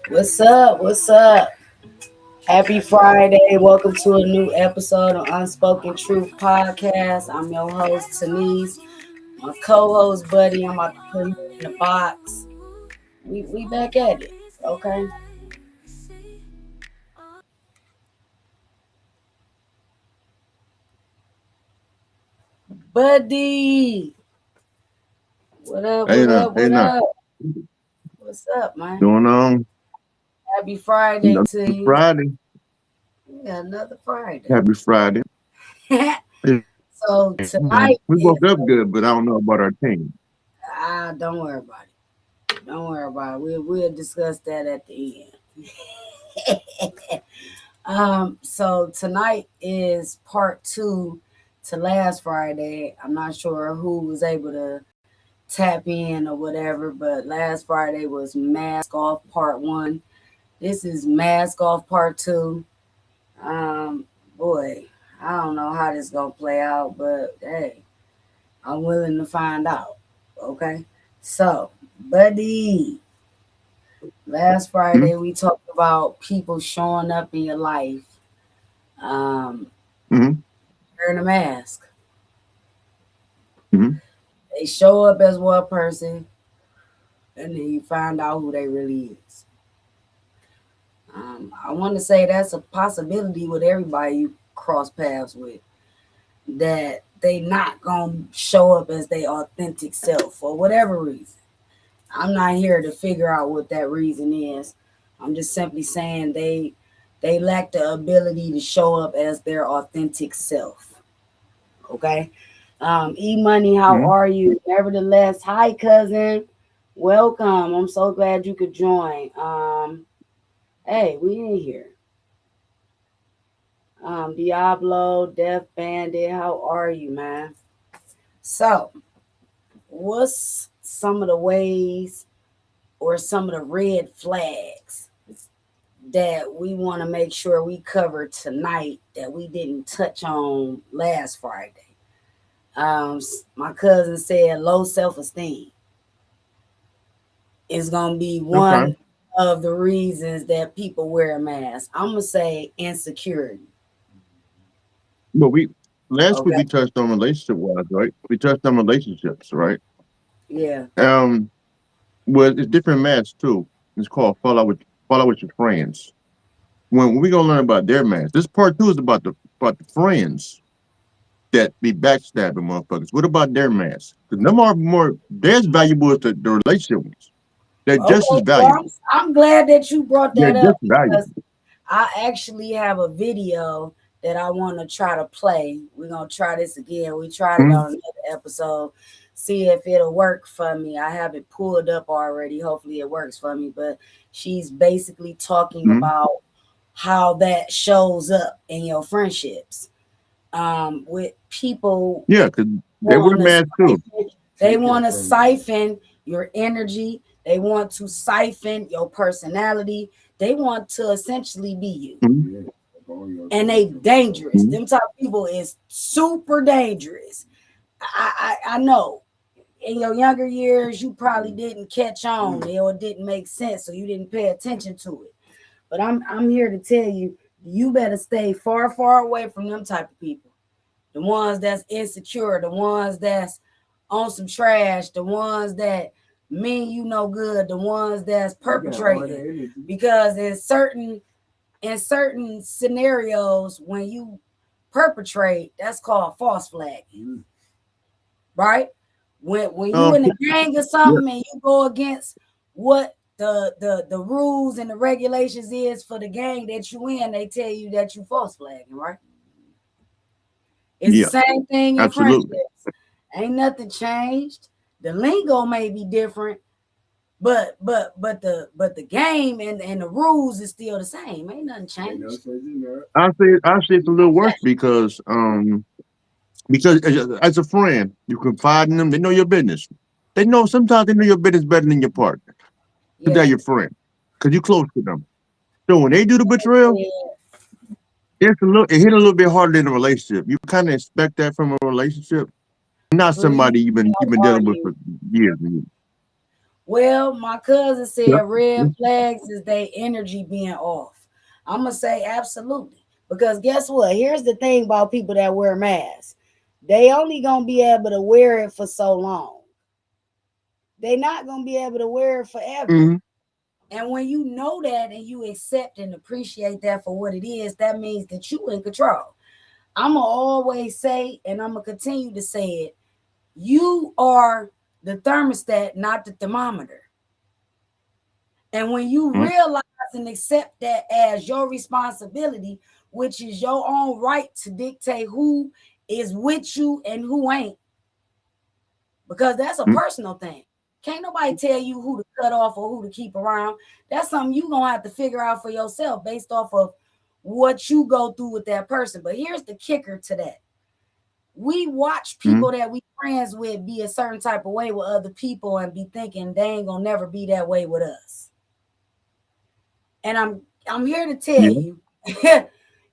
What's up? What's up? Happy Friday. Welcome to a new episode of Unspoken Truth Podcast. I'm your host, Tanise. My co-host, Buddy. I'm about to put him in the box. We back at it. Okay. Buddy. What up? Hey What now, up? hey What now. up? What's up, man? Doing on Happy Friday another to you. Friday. Yeah, another Friday. Happy Friday. Yeah, So man. tonight We woke is up good, but I don't know about our team. don't worry about it. Don't worry about it. We'll discuss that at the end. So tonight is part two to last Friday. I'm not sure who was able to tap in or whatever, but last Friday was Mask Off Part One. This is Mask Off Part Two. Um, Boy, I don't know how this gonna play out, but hey, I'm willing to find out. Okay, so buddy, last Hmm? Friday we talked about people showing up in your life. Um, Hmm. Wearing a mask. Hmm. They show up as one person, and then you find out who they really is. I want to say that's a possibility with everybody you cross paths with. That they not gonna show up as their authentic self for whatever reason. I'm not here to figure out what that reason is. I'm just simply saying they lack the ability to show up as their authentic self. Okay. E Money, how Hmm. are you? Nevertheless, hi cousin. Welcome. I'm so glad you could join. Hey, we in here. Diablo, Death Bandit, how are you, man? So, what's some of the ways or some of the red flags that we want to make sure we cover tonight that we didn't touch on last Friday? My cousin said low self esteem is going to be Okay. one of the reasons that people wear a mask. I'm going to say insecurity. But we last week Okay. we touched on relationship wise, right? We touched on relationships, right? Yeah. Um, well, it's different mass too. It's called fall out with your friends. When we gonna learn about their mass, this part two is about the friends that be backstabbing motherfuckers. What about their mass? Because them are more. They're as valuable as the relationship ones. They're just as Okay. Well, I'm, valuable. I'm glad that you brought They're that up just because valuable. I actually have a video that I want to try to play. We're going to try this again. We tried it Hmm. on another episode. See if it'll work for me. I have it pulled up already. Hopefully it works for me. But she's basically talking Hmm. about how that shows up in your friendships. With people Yeah, because they wear want to masks too. siphon, they want to siphon your energy. They want to siphon your personality. They want to essentially be you. Hmm. And they dangerous. Hmm. Them type of people is super dangerous. I know. In your younger years, you probably didn't catch on or it didn't make sense, so you didn't pay attention to it. But I'm here to tell you, you better stay far, far away from them type of people. The ones that's insecure, the ones that's on some trash, the ones that mean you no good, the ones that's perpetrating. Because in certain scenarios, when you perpetrate, that's called false flagging, right? When you in a gang or Yeah. something and you go against what the rules and the regulations is for the gang that you in, they tell you that you false flagging, right? It's the Yeah. same thing in Absolutely. friendships. Ain't nothing changed. The lingo may be different, but the game and the rules is still the same. Ain't nothing changed. I say it's a little worse because as a friend, you confide in them. They know your business. They know sometimes they know your business better than your partner because they're Yeah. your friend because you close to them. So when they do the betrayal, it hit a little bit harder than a relationship. You kind of expect that from a relationship, not Breathe somebody you've been out, are dealing with you? for years and years. Well, my cousin Yeah. said red flags is their energy being off. I'm gonna say absolutely. Because guess what? Here's the thing about people that wear masks. They only gonna be able to wear it for so long. They not gonna be able to wear it forever. Mm-hmm. And when you know that and you accept and appreciate that for what it is, that means that you in control. I'm gonna always say, and I'm gonna continue to say it, you are the thermostat, not the thermometer. And when you Mm-hmm. realize and accept that as your responsibility, which is your own right to dictate who is with you and who ain't, because that's a personal thing. Can't nobody tell you who to cut off or who to keep around. That's something you gonna have to figure out for yourself based off of what you go through with that person. But here's the kicker to that. We watch Mm-hmm. people that we friends with be a certain type of way with other people and be thinking they ain't gonna never be that way with us. And I'm here to tell Yeah. you,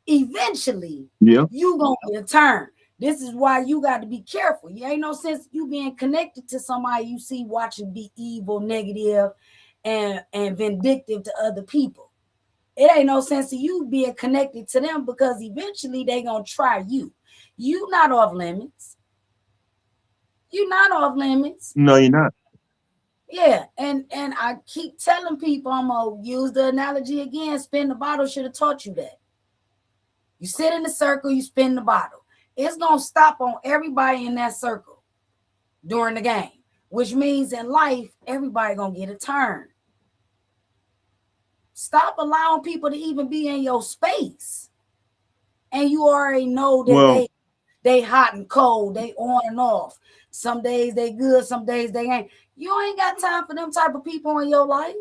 eventually Yeah. you gonna get a turn. This is why you got to be careful. You ain't no sense you being connected to somebody you see watching be evil, negative, and vindictive to other people. It ain't no sense of you being connected to them because eventually they gonna try you. You not off limits. You not off limits. No, you're not. Yeah, and I keep telling people, I'm gonna use the analogy again. Spin the bottle should have taught you that. You sit in the circle, you spin the bottle. It's gonna stop on everybody in that circle during the game, which means in life, everybody gonna get a turn. Stop allowing people to even be in your space. And you already know that Well, they hot and cold, they on and off. Some days they good, some days they ain't. You ain't got time for them type of people in your life.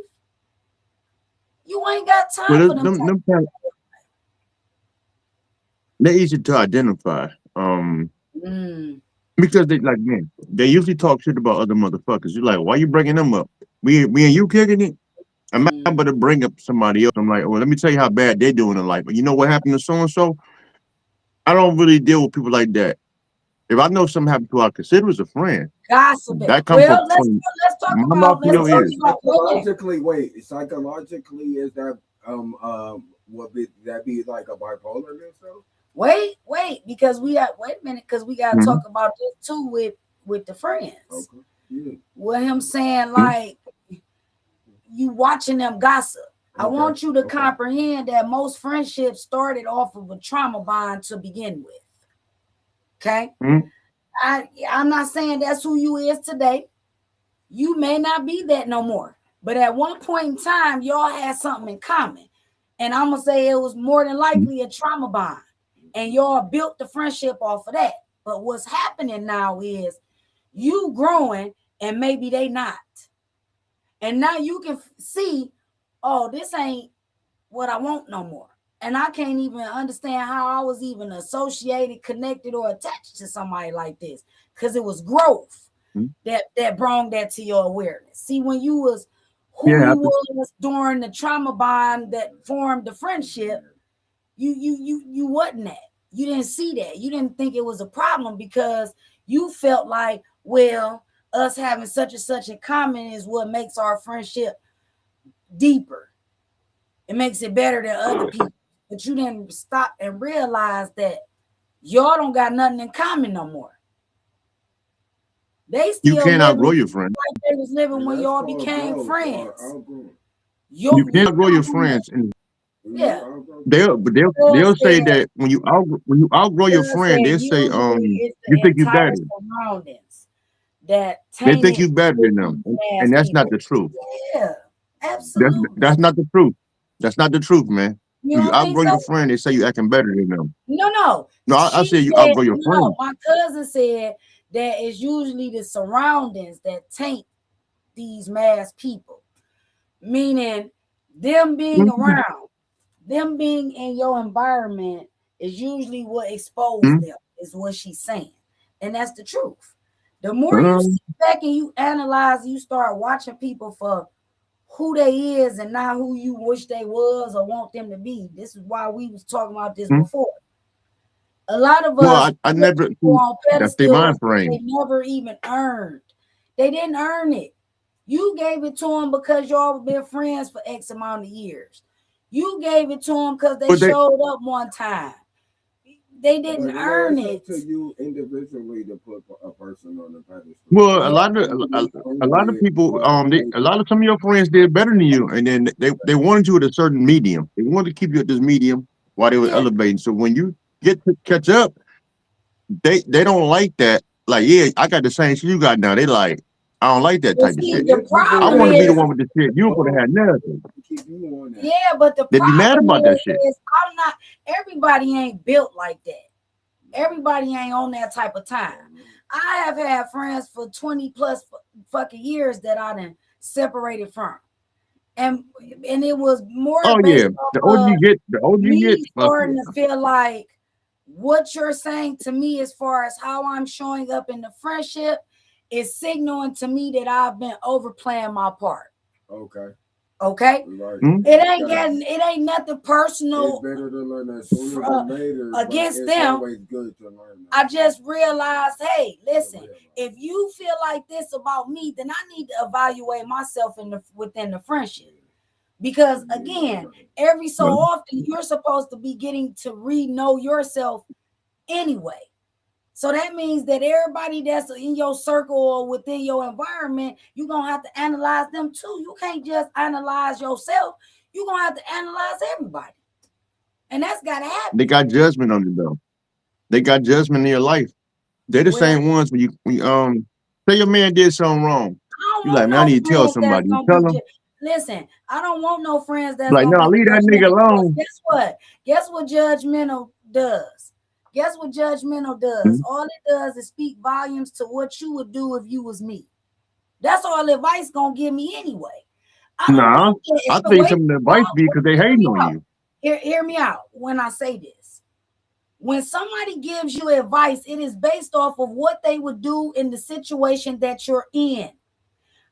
You ain't got well, time for them type. them kind they're easy to identify. Mm, Because they like man, they usually talk shit about other motherfuckers. You're like, why you bringing them up? We and you kicking it. I'm not mm. about to bring up somebody else. I'm like, well, let me tell you how bad they're doing in life. But you know what happened to so and so? I don't really deal with people like that. If I know something happened to who I consider as a friend, Gossiping. that come Well, from let's talk my mouth about to let's your But talk wait, ears. about women. psychologically, wait, psychologically, is that what be that be like a bipolar or so? Wait, because we got wait a minute, because we gotta Mm-hmm. talk about this too with the friends. Okay, yeah, With him saying like you watching them gossip. I okay, want you to okay. comprehend that most friendships started off of a trauma bond to begin with. Okay. Mm-hmm. I'm not saying that's who you is today. You may not be that no more. But at one point in time, y'all had something in common. And I'm gonna say it was more than likely a trauma bond. And y'all built the friendship off of that. But what's happening now is you growing and maybe they not. And now you can see, oh, this ain't what I want no more. And I can't even understand how I was even associated, connected, or attached to somebody like this. Because it was growth that brought that to your awareness. See, when you was who Yeah, you happens. was during the trauma bond that formed the friendship, you wasn't that. You didn't see that. You didn't think it was a problem because you felt like, well, us having such and such in common is what makes our friendship deeper. It makes it better than other people. But you didn't stop and realize that y'all don't got nothing in common no more. They You still can't living outgrow your friend. like they was living And when that's y'all called became growth or friends. outgrowing. You You can't outgrow your outgrew friends, and You yeah. never outgrow. they'll Cuz say said, that when you outgrow your Cuz friend, said they'll say usually it's you the think you better. entire surroundings that They think tainted you better with than them, these and ass that's not people. the truth. Yeah, That's absolutely. not the truth. That's not the truth, man. You When you don't think outgrow so? your friend, they say you acting better than them. No, no. No, I She say you said, outgrow your no, friend. my cousin said that it's usually the surroundings that taint these mass people, meaning them being Mhm. around, them being in your environment is usually what exposed Mhm. them, is what she's saying. And that's the truth. The more you Um, sit back and you analyze, you start watching people for who they is and not who you wish they was or want them to be. This is why we was talking about this mhm. before. A lot of Well, us I put never people on that's their mind pedestals that they frame. never even earned. They didn't earn it. You gave it to them because y'all been friends for X amount of years. You gave it to them because they But they, showed up one time. They didn't But earn it's it. up to you individually to put a person on the pedestal. well, Yeah, a lot of people, a lot of some of your friends did better than you, and then they wanted you at a certain medium. They wanted to keep you at this medium while they were yeah. elevating. So when you get to catch up, they don't like that. Like, yeah, I got the same shit you got now. They like, I don't like that But type of see, shit. Yeah, the people I problem want to like be the is, that. one with the shit. You Hold would have on, had nothing. keep you on that. yeah, but the They'd be mad problem about that shit. is I'm not. Everybody ain't built like that. Everybody ain't on that type of time. I have had friends for 20 plus fucking years that I done separated from. And and it was more Oh based yeah, off of the older you get, me fuck starting yeah. to feel like what you're saying to me as far as how I'm showing up in the friendship is signaling to me that I've been overplaying my part. Okay, Okay? right. Hmm? It ain't nothing It's personal better to learn that sooner than later, but against it's them. always good to learn I that. just realized, hey, listen, if you feel like this about me, then I need to evaluate myself within the friendship. Because again, every so Well, often you're supposed to be getting to know yourself anyway. So that means that everybody that's in your circle or within your environment, you're gonna have to analyze them too. You can't just analyze yourself, you're gonna have to analyze everybody. And that's gotta they happen. got judgment on you though. They got judgment in your life. They're the Well, same ones when you say your man did something wrong. I don't You like, want man, I no need to tell friends that's somebody. You gonna tell be them, listen. I don't want no friends that's like, gonna no, be leave that nigga judgmental. Because alone. guess what? Guess what judgmental does? Guess what judgmental does? Mhm. All it does is speak volumes to what you would do if you was me. That's all advice gonna give me anyway. I don't Nah, want that. I think Wait, some of the advice no, be because they hear hating me on out. you. Hear me out when I say this. When somebody gives you advice, it is based off of what they would do in the situation that you're in.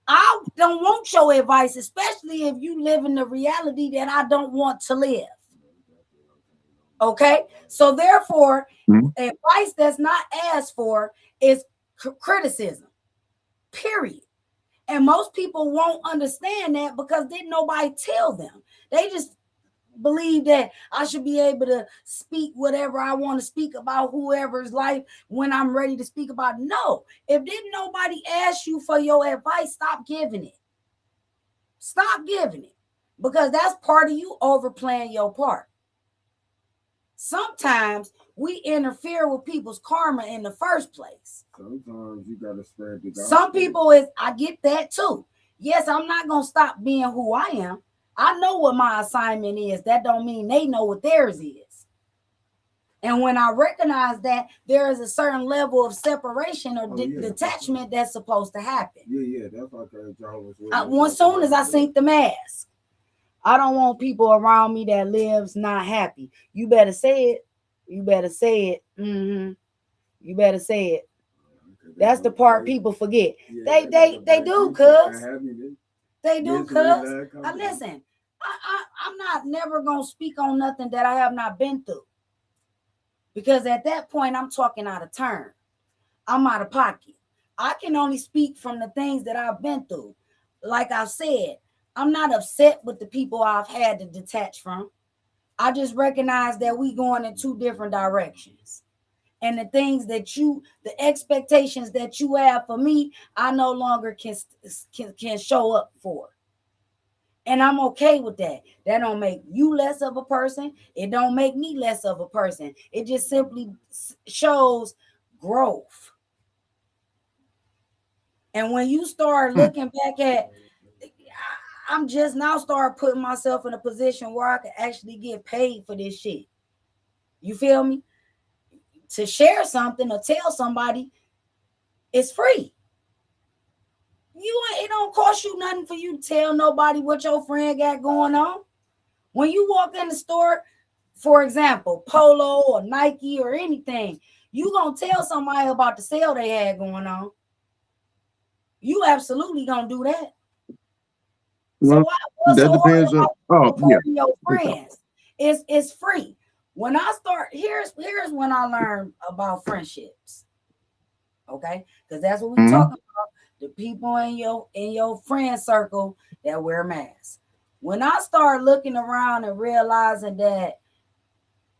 I don't want your advice, especially if you live in the reality that I don't want to live. Okay. So, therefore, Mhm. advice that's not asked for is criticism, period. And most people won't understand that because didn't nobody tell them. They just believe that I should be able to speak whatever I want to speak about whoever's life when I'm ready to speak about it. No, if didn't nobody ask you for your advice, stop giving it. Stop giving it because that's part of you overplaying your part. Sometimes we interfere with people's karma in the first place. Sometimes you gotta spread the gospel. Some people I get that too. Yes, I'm not gonna stop being who I am. I know what my assignment is. That don't mean they know what theirs is. And when I recognize that, there is a certain level of separation or detachment that's supposed to happen. Yeah, that's okay. As soon as I sink the mask, I don't want people around me that lives not happy. You better say it. You better say it. Mm-hmm. You better say it. That's the part people forget. Yeah, they do, cuz. They do, cuz. Listen, I'm not never gonna speak on nothing that I have not been through. Because at that point, I'm talking out of turn. I'm out of pocket. I can only speak from the things that I've been through. Like I said, I'm not upset with the people I've had to detach from. I just recognize that we going in two different directions. And the things that the expectations that you have for me, I no longer can show up for. And I'm okay with that. That don't make you less of a person. It don't make me less of a person. It just simply shows growth. And when you start Hmm. looking back at, I'm just now start putting myself in a position where I can actually get paid for this shit. You feel me? To share something or tell somebody, it's free. It don't cost you nothing for you to tell nobody what your friend got going on. When you walk in the store, for example, Polo or Nike or anything, you gonna tell somebody about the sale they had going on. You absolutely gonna do that. So Well, what's that so hard depends on. about Oh yeah, supporting your friends? It's free. When I start, here's when I learned about friendships. Okay, because that's what we mm-hmm. talking about. the people in your friend circle that wear masks. When I start looking around and realizing that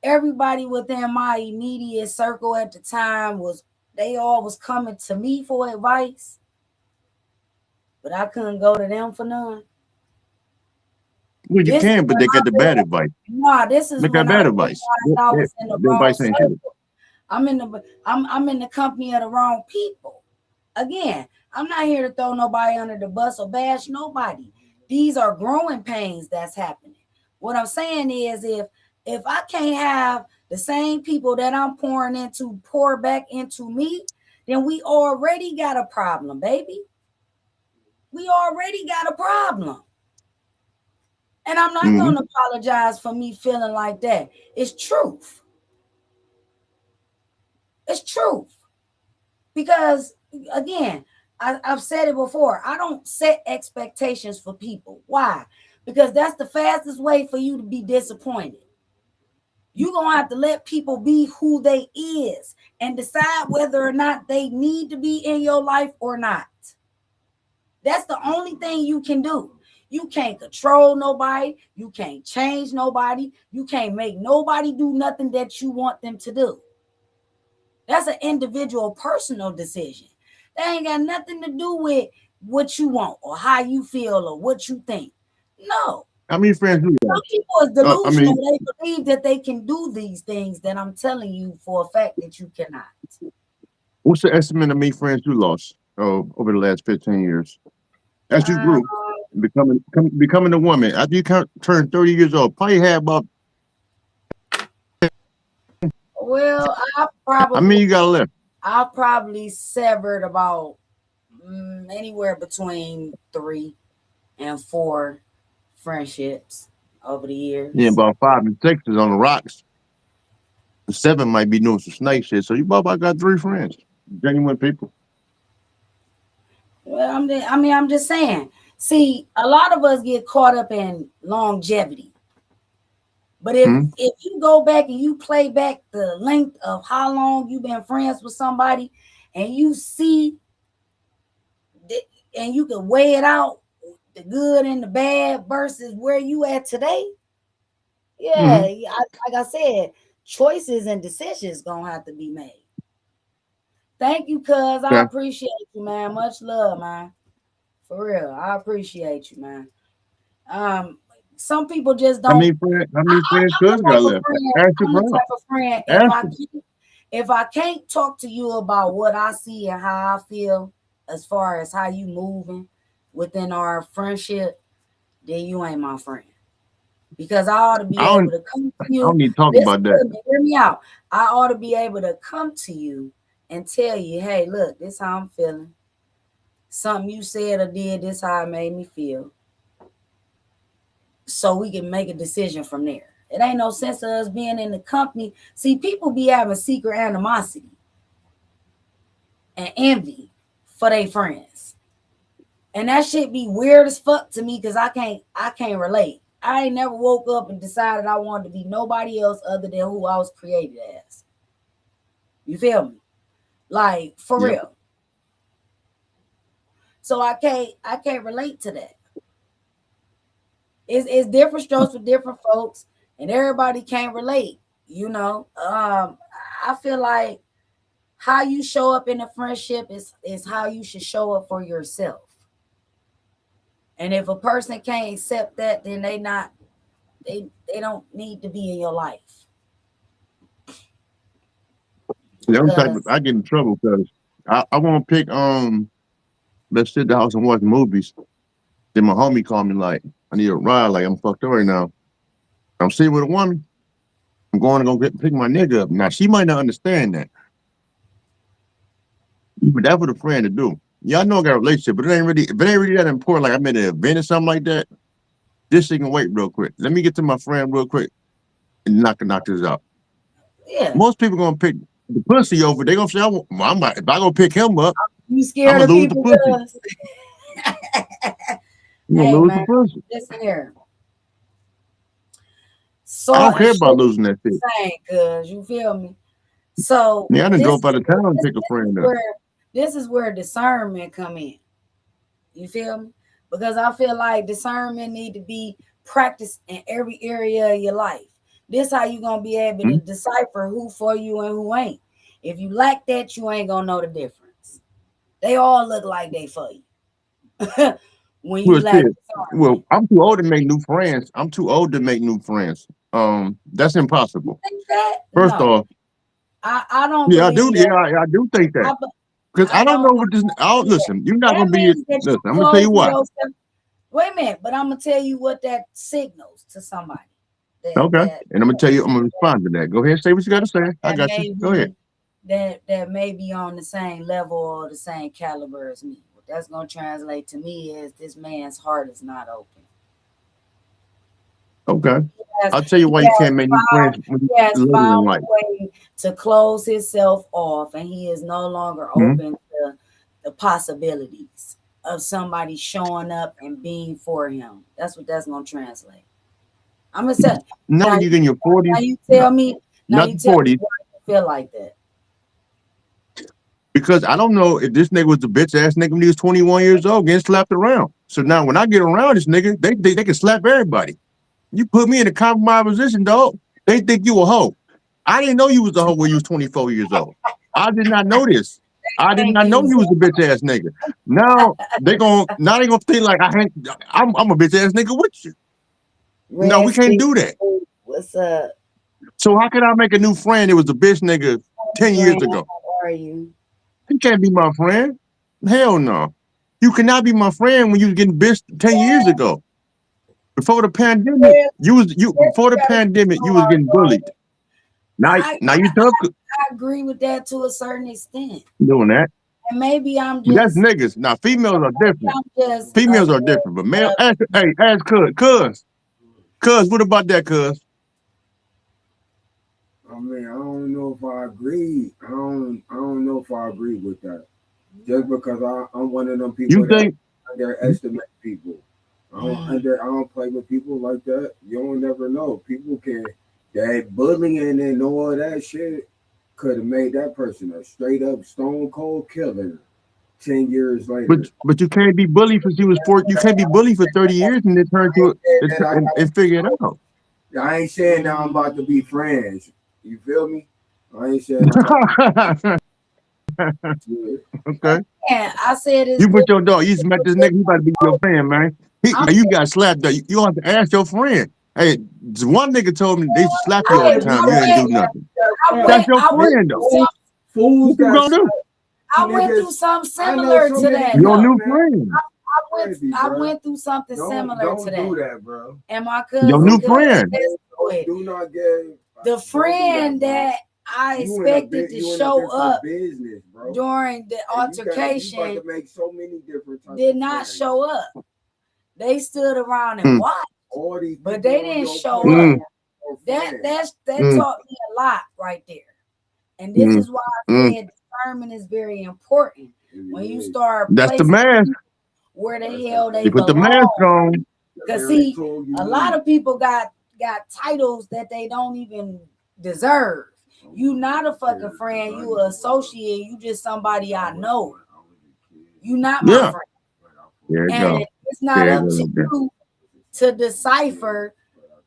everybody within my immediate circle at the time they all was coming to me for advice, but I couldn't go to them for none. Well, you This is can, but when they I got the bad realized, advice. nah, this is They got when I bad realized advice. I was in the Their wrong advice ain't good. circle. I'm in the company of the wrong people. Again, I'm not here to throw nobody under the bus or bash nobody. These are growing pains that's happening. What I'm saying is if I can't have the same people that I'm pouring into pour back into me, then we already got a problem, baby. We already got a problem. And I'm not Hmm. going to apologize for me feeling like that. It's truth. It's truth. Because again, I've said it before. I don't set expectations for people. Why? Because that's the fastest way for you to be disappointed. You're gonna have to let people be who they is and decide whether or not they need to be in your life or not. That's the only thing you can do. You can't control nobody. You can't change nobody. You can't make nobody do nothing that you want them to do. That's an individual personal decision. That ain't got nothing to do with what you want or how you feel or what you think. No. How many friends you got? Some people is I delusional. mean, They believe that they can do these things that I'm telling you for a fact that you cannot. what's the estimate of many friends you lost over the last 15 years? As you Uh, grew, becoming a woman, after you turned 30 years old, probably had about, well, how many you got left? I probably severed about anywhere between 3 and 4 friendships over the Yeah, years. about 5 and 6 is on the rocks. The 7 might be doing some snake shit. So you about got 3 friends, genuine people. Well, I'm just saying. See, a lot of us get caught up in longevity. But if Hmm. if you go back and you play back the length of how long you've been friends with somebody, and you see that, and you can weigh it out, the good and the bad versus where you at today, yeah, Hmm. like I said, choices and decisions gonna have to be made. Thank you, cuz I Okay. appreciate you, man. Much love, man. For real, I appreciate you, man. Um, some people just How don't. many friends? How I, many friends I'm Cuz the got type of left? friend. Ask your I'm the bro. type of friend. If Ask I him. can't, if I can't talk to you about what I see and how I feel, as far as how you moving within our friendship, then you ain't my friend. Because I ought to I be able don't. to come to I don't you. need to talk Listen about that. to me. Hear me out. I ought to be able to come to you and tell you, hey, look, this how I'm feeling. Something you said or did, this how it made me feel, so we can make a decision from there. It ain't no sense of us being in the company. See, people be having secret animosity and envy for their friends. And that shit be weird as fuck to me because I can't relate. I ain't never woke up and decided I wanted to be nobody else other than who I was created as. You feel me? Like for Yep. real. So I can't relate to that. It's different strokes for different folks, and everybody can't relate. You know, I feel like how you show up in a friendship is how you should show up for yourself. And if a person can't accept that, then they don't need to be in your life. The only type of, Because I get in trouble because I won't pick let's sit at the house and watch movies. Then my homie called me like, I need a ride, like I'm fucked up right now. I'm sitting with a woman. I'm going to go pick my nigga up. Now she might not understand that, but that's what a friend to do. Yeah, I know I got a relationship, but if it ain't really that important, like I'm at an event or something like that, this shit can wait real quick. Let me get to my friend real quick and knock this out. yeah, Most people gonna pick the pussy over. They gonna say, if I go pick him up, you I'm scared gonna of lose the people, pussy. cuz. I'm gonna Hey lose the man, pussy. listen here. I Salt don't and care about sugar losing that the shit. same, cuz you feel me? So Yeah, I didn't this go is by the where town and this, pick a this is friend up. where this is where discernment come in. You feel me? Because I feel like discernment need to be practiced in every area of your life. This how you gonna be able to Hmm? decipher who for you and who ain't. If you lack that, you ain't gonna know the difference. They all look like they for you when you Well, lack shit. discernment. Well, I'm too old to make new friends. I'm too old to make new friends. That's You impossible. think that? First No, off, I don't yeah, I do. believe that. Yeah, I do think I that be- because I I don't know don't what this. I don't believe that. listen. You're not That gonna be. means that you Listen, I'm gonna tell you closing why. yourself. Wait a minute, but I'm gonna tell you what that signals to somebody. That Okay, that and I'm gonna tell you. I'm gonna respond to that. Go ahead, say what you got to say. I that got you. may Go ahead. be that may be on the same level or the same caliber as me. What that's gonna translate to me is this man's heart is not open. Okay, Has, I'll tell you he why you has can't make new found friends when he has you're later in found life. a way to close himself off, and he is no longer Hmm? open to the possibilities of somebody showing up and being for him. That's what that's gonna translate. I'm gonna say Not now. when you're in your 40s. Now you No, tell me. Now not you the tell me 40s. why you feel like that. Because I don't know if this nigga was a bitch ass nigga when he was 21 years old, getting slapped around. So now when I get around this nigga, they can slap everybody. You put me in a compromised position, dog. They think you a hoe. I didn't know you was a hoe when you was 24 years old. I did not know this. I did Thank not you. know you was a bitch ass nigga. Now they gonna think like I'm a bitch ass nigga with you. No, we can't Resting. do that. What's up, So how could I make a new friend that was a bitch nigga 10 years Grant? ago? How are you? He can't be my friend. Hell no. You cannot be my friend when you was getting bitched 10 years ago. Before the pandemic, Yes, you yes, before the you gotta pandemic, know you was our getting guard. bullied. Now I, now I you tough I agree with that to a certain extent, doing that. and maybe I'm That's just niggas. Now females are different. I'm just Females of are different. But male, of ask cuz, what about that, cuz? I mean, I don't know if I agree. I don't know if I agree with that. Just because I'm one of them You people that think underestimate people. mm, I don't play with people like that. You don't never know. People can that bullying and all that shit could have made that person a straight up stone cold killer 10 years later. but you can't be bullied for she was four. You can't be bullied for 30 years and then turn to it And then and figure it out. I ain't saying now I'm about to be friends. You feel me? I ain't saying I'm about to. Okay. yeah. I said it's You put different. your dog, you just met this nigga, he about to be your friend, man. I'm You got slapped. You don't have to ask your friend. Hey, one nigga told me they used to slap you all the time. You ain't do nothing. That's your friend, though. Fools What you got gonna do? I went niggas. through something I know similar so to many that Your people, though. new man. friend. Crazy, I bro. went through something similar to Don't that, do that, bro. and my Your cousin new Don't could friend. attest to it. do not get. The Don't do that, friend bro. that I You in a expected bit. to You in a show different up business, bro. during the And you about altercation to make so many different types did of not friends. show up. They stood around and Mm, watched, All these but people they on didn't your show up. mm, platform are friends. That mm, taught me a lot right there. And this mm, is why I mm. said discernment is very important. When you start That's the placing mask. where the That's hell they You put the belong. mask on. Because very see, tool you a lot need. of people got titles that they don't even deserve. You not a fucking friend, you an associate, you just somebody I know. You not my Yeah. friend. There you And go. it's not There you up go. to Right there. you to decipher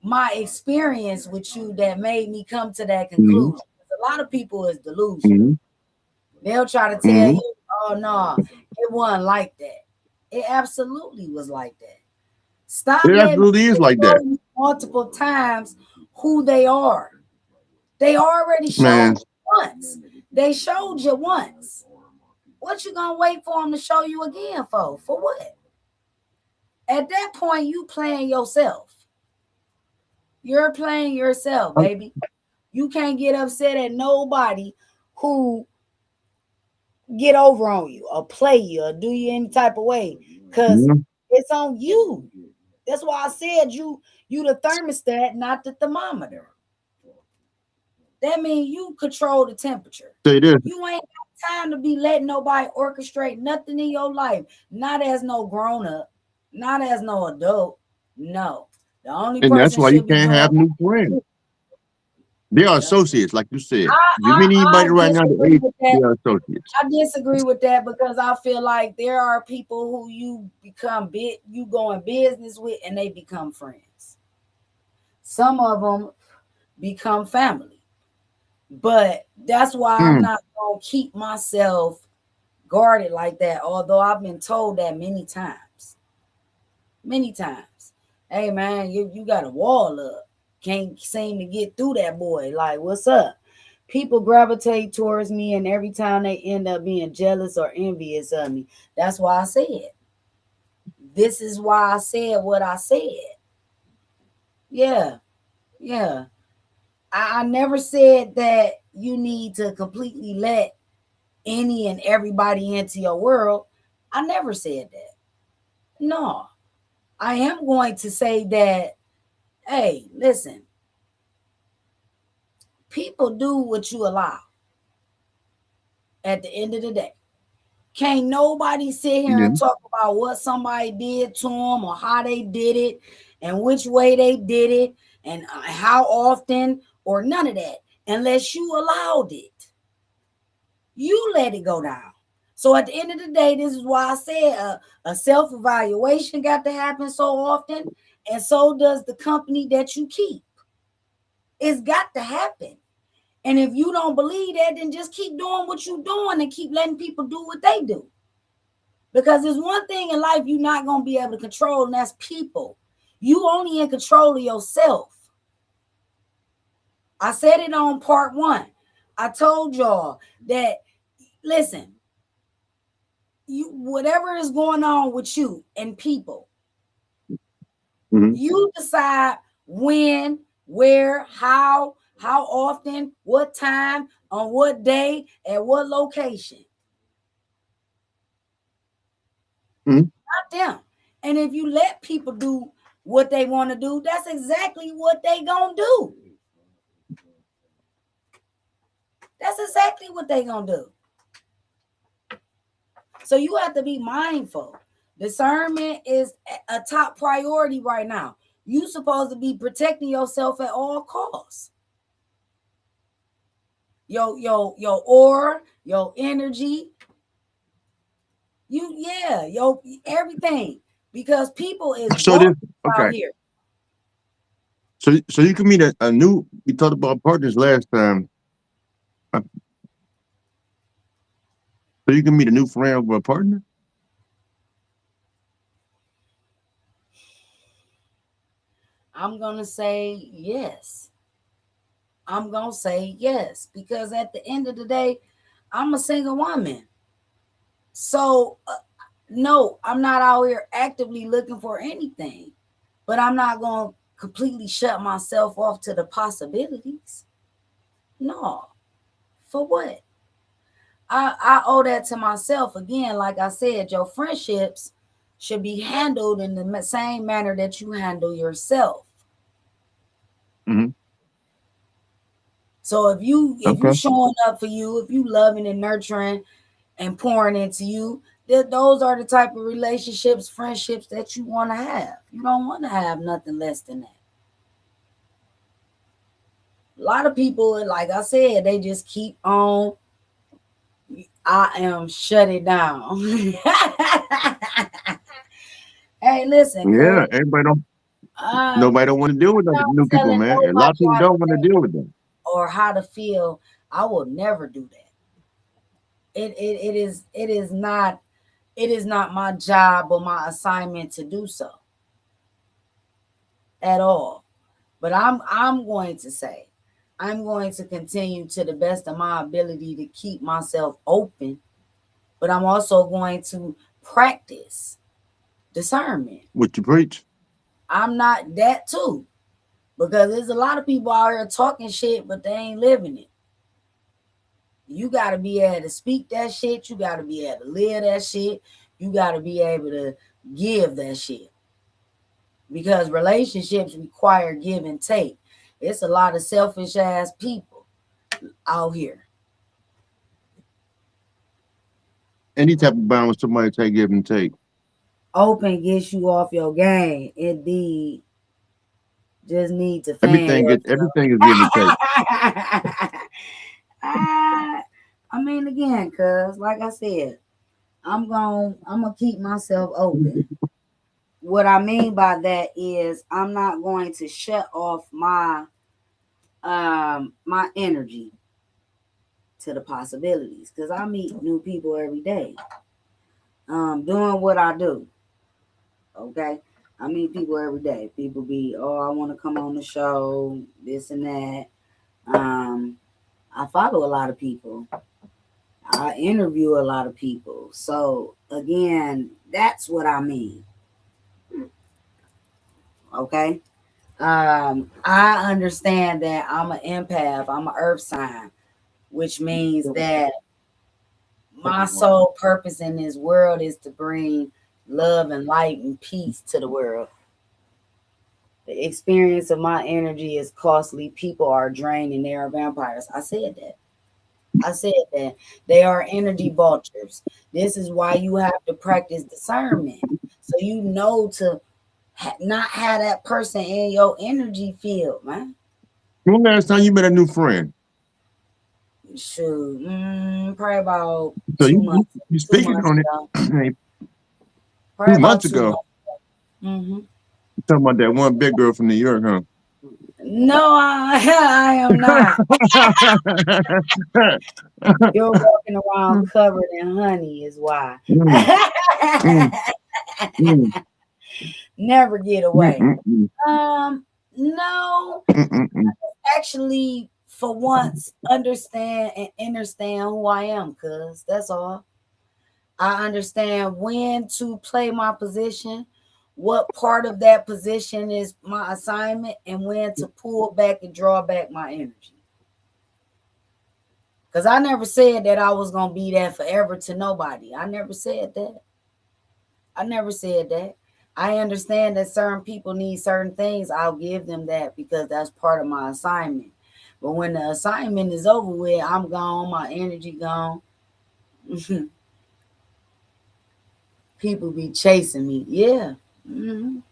my experience with you that made me come to that Mm-hmm. conclusion. A lot of people is delusional. Mm-hmm. They'll try to tell Mm-hmm. you, oh no, it wasn't like that. It absolutely was like that. Stop It letting absolutely is people like show that, you multiple times who they are. They already showed man. you once. They showed you once. What you gonna wait for them to show you again for? For what? At that point, you playing yourself. You're playing yourself, baby. You can't get upset at nobody who get over on you or play you or do you any type of way. Cause Mhm. it's on you. That's why I said you the thermostat, not the thermometer. That means you control the temperature. Say this, You ain't got time to be letting nobody orchestrate nothing in your life. Not as no grown up, not as no adult. No. The only and that's person why you should be can't doing have new friends. They are Yeah. associates, like you said. Give me I anybody right now the disagree age, with they that. are associates. I disagree with that because I feel like there are people who you become you go in business with, and they become friends. Some of them become family, but that's why I'm Mm, not gonna keep myself guarded like that. Although I've been told that many times. Hey man, you got a wall up. Can't seem to get through that boy. Like, what's up? People gravitate towards me, and every time they end up being jealous or envious of me. That's why I said. This is why I said what I said. Yeah, yeah. I never said that you need to completely let any and everybody into your world. I never said that. No. I am going to say that, hey, listen, people do what you allow at the end of the day. Can't nobody sit here yeah. and talk about what somebody did to them or how they did it and which way they did it and how often or none of that unless you allowed it. You let it go down. So at the end of the day, this is why I said a self evaluation got to happen so often, and so does the company that you keep. It's got to happen. And if you don't believe that, then just keep doing what you're doing and keep letting people do what they do. Because there's one thing in life you're not going to be able to control, and that's people. You only in control of yourself. I said it on part one. I told y'all that, listen, you whatever is going on with you and people, Hmm. you decide when, where, how often, what time, on what day, at what location. Hmm. Not them. And if you let people do what they want to do, that's exactly what they gonna do. That's exactly what they gonna do. So you have to be mindful. Discernment is a top priority right now. You supposed to be protecting yourself at all costs. Your aura, your energy, your everything. Because people is So both this, out okay. here. So you can meet a new. We talked about partners last time. Uh, So you can meet a new friend over a partner. I'm gonna say yes. I'm gonna say yes because at the end of the day, I'm a single woman. So no, I'm not out here actively looking for anything, but I'm not gonna completely shut myself off to the possibilities. No, for what? I owe that to myself again. Like I said, your friendships should be handled in the same manner that you handle yourself. Hmm. So if you Okay. showing up for you, if you loving and nurturing and pouring into you, those are the type of relationships, friendships that you want to have. You don't want to have nothing less than that. A lot of people, like I said, they just keep on. I am shut it down. Hey, listen, Yeah. cuz Everybody don't. I'm Nobody don't want to deal with other not new people, telling man. A lot of nobody people how to don't want to think deal with them. or how to feel. I will never do that. It is not my job or my assignment to do so at all. But I'm going to say I'm going to continue to the best of my ability to keep myself open, but I'm also going to practice discernment. What you preach. I'm not that too, because there's a lot of people out here talking shit, but they ain't living it. You got to be able to speak that shit. You got to be able to live that shit. You got to be able to give that shit because relationships require give and take. It's a lot of selfish ass people out here. Any type of balance somebody take, give and take. Open gets you off your game. Indeed, just need to fan Everything yourself. is give and take. I mean, again, cuz like I said, I'm gonna keep myself open. What I mean by that is I'm not going to shut off my energy to the possibilities because I meet new people every day. Doing what I do. Okay. I meet people every day. People be, oh, I want to come on the show, this and that. Um, I follow a lot of people. I interview a lot of people. So again, that's what I mean. Okay. I understand that I'm an empath, I'm an earth sign, which means that my sole purpose in this world is to bring love and light and peace to the world. The experience of my energy is costly. People are drained and they are vampires. I said that. I said that. They are energy vultures. This is why you have to practice discernment. So you know to not have that person in your energy field, man. When last time you met a new friend? Shoot, probably about So two you, months, you two speaking months on it ago. hey, Probably 2 months about two ago. months. Mm-hmm. You talking about that one big girl from New York, huh? No, I am not. You're walking around covered in honey, is why. Mm, mm, mm, Never get mm, away. mm, mm, No, mm, mm, mm. actually, for once, understand and understand who I am, cuz that's all. I understand when to play my position, what part of that position is my assignment, and when to pull back and draw back my energy. Because I never said that I was going to be there forever to nobody. I never said that. I never said that. I understand that certain people need certain things. I'll give them that because that's part of my assignment. But when the assignment is over with, I'm gone, my energy gone. People be chasing me. Yeah.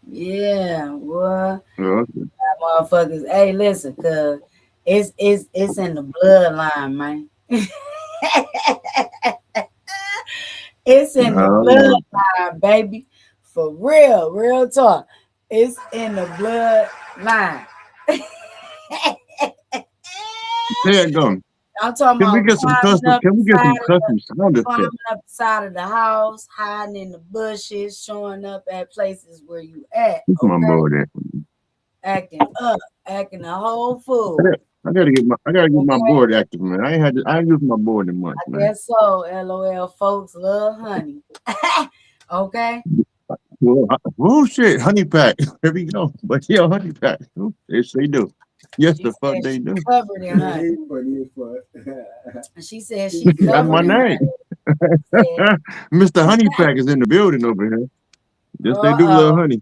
Yeah. What? Okay. Motherfuckers. Hey, listen, cuz it's in the bloodline, man. It's in the Oh, bloodline, baby. For real, real talk. It's in the bloodline. there it goes. I'm talking Can we about get some climbing custom? up Can the we get side some of custom sound climbing effects? up the side of the house, hiding in the bushes, showing up at places where you at, Where's my okay? board at? Acting up, acting a whole I fool. got- I gotta get my Okay? board active, man. I ain't used my board in months, I man. guess so. LOL folks love honey. Okay? Oh shit, honey pack. Here we go. But yeah, honey pack. Ooh, yes, they do. Yes, She the fuck said they she do. covered in honey. He funny as fuck. And she said she That's my covered in name. honey. Said, Mr. Honey Pack is in the building over here. Yes, they do love uh-oh. honey.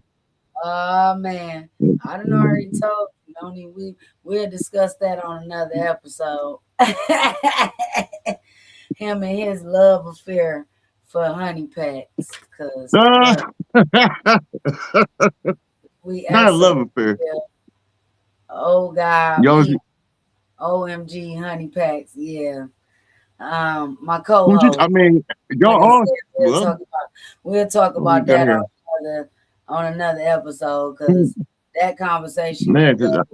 Oh man. I done already told you, don't even we'll discuss that on another episode. Him and his love affair for honey packs. Cause Ah, we not a love absolutely affair. will. Oh God, Y'all, people. OMG honey packs, yeah. My I co-host, mean, like y'all I all said, well. we'll talk What we about got that here, on another episode because that conversation man? can 'Cause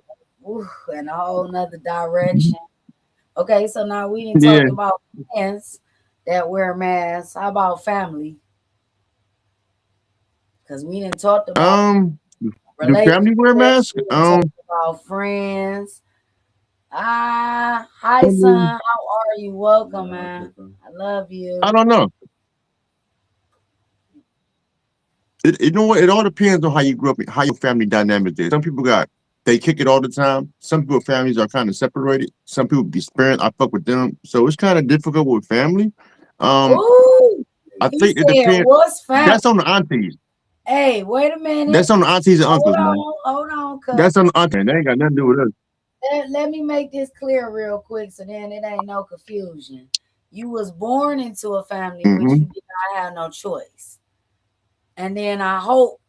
go in a whole nother direction. Okay, so now we didn't yeah, talk about friends that wear masks. How about family? Because we didn't talk about um, do family wear relationships. masks? We didn't talk about friends. Hi I mean, son, how are you? Welcome, Nah, man. okay. I love I you. don't know. You know what? It all depends on how you grew up, how your family dynamic is. Some people they kick it all the time. Some people families are kind of separated. Some people be sparing. I fuck with them, so it's kind of difficult with family. Um, Ooh, I he think it said, depends. "What's family?" That's on the aunties. Hey, wait a minute. That's on the aunties and uncles, man. Hold on, cuz That's on the aunties. They ain't got nothing to do with us. let me make this clear real quick so then it ain't no confusion. You was born into a family which you Hmm. did not have no choice. And then I hope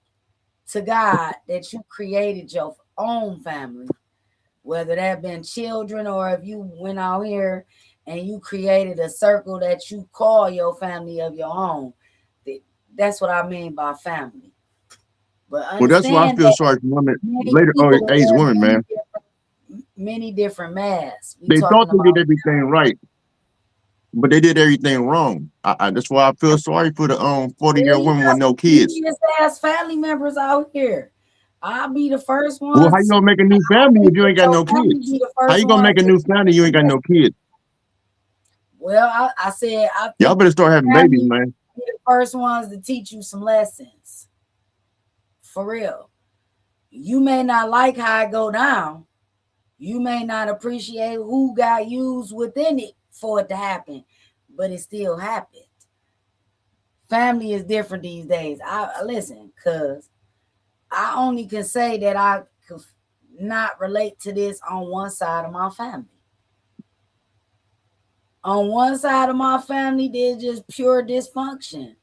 to God that you created your own family. whether that been children or if you went out here and you created a circle that you call your family of your own. That's what I mean by family. But Well, that's why I understand feel that sorry for women, many later people age wear women, man. many different masks. We They thought talking they about did everything right, but they did everything wrong. That's why I feel sorry for the 40-year you woman with got no some kids. devious ass family members out here. I'll be the first Well, how ones. you gonna make a new I family think if you that ain't got your no family kids? be the How first you gonna ones make a to new family you ain't got no kids? well, I said I Y'all think better start having babies, family man. be the first ones to teach you some lessons. For real. You may not like how it go down. You may not appreciate who got used within it for it to happen, but it still happened. Family is different these days. I listen, cause I only can say that I could not relate to this on one side of my family. On one side of my family, there's just pure dysfunction.